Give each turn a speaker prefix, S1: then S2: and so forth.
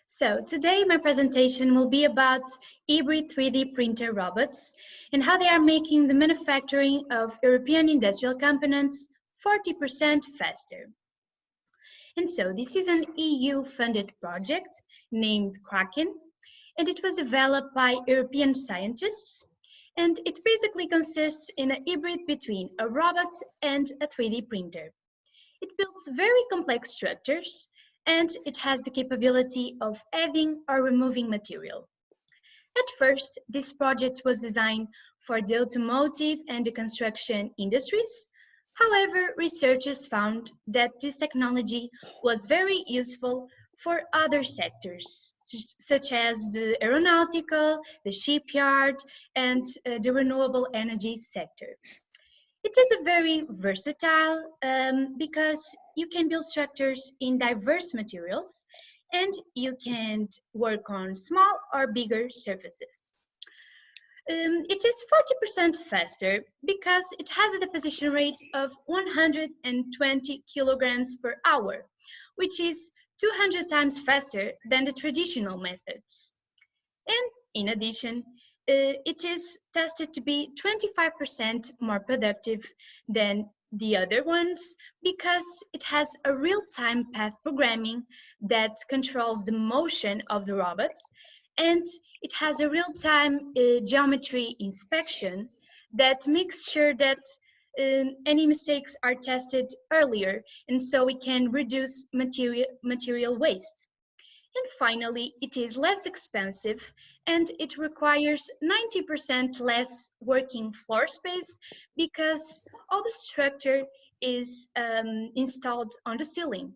S1: So today my presentation will be about hybrid 3D printer robots and how they are making the manufacturing of European industrial components 40% faster. And so this is an EU-funded project named Kraken, and it was developed by European scientists, and it basically consists in a hybrid between a robot and a 3D printer. It builds very complex structures, and it has the capability of adding or removing material. At first, this project was designed for the automotive and the construction industries. However, researchers found that this technology was very useful for other sectors, such as the aeronautical, the shipyard, and the renewable energy sector. It is a very versatile because you can build structures in diverse materials and you can work on small or bigger surfaces. It is 40% faster because it has a deposition rate of 120 kilograms per hour, which is 200 times faster than the traditional methods. And in addition, it is tested to be 25% more productive than the other ones because it has a real-time path programming that controls the motion of the robots, and it has a real-time geometry inspection that makes sure that any mistakes are tested earlier, and so we can reduce material waste. And finally, it is less expensive and it requires 90% less working floor space because all the structure is installed on the ceiling.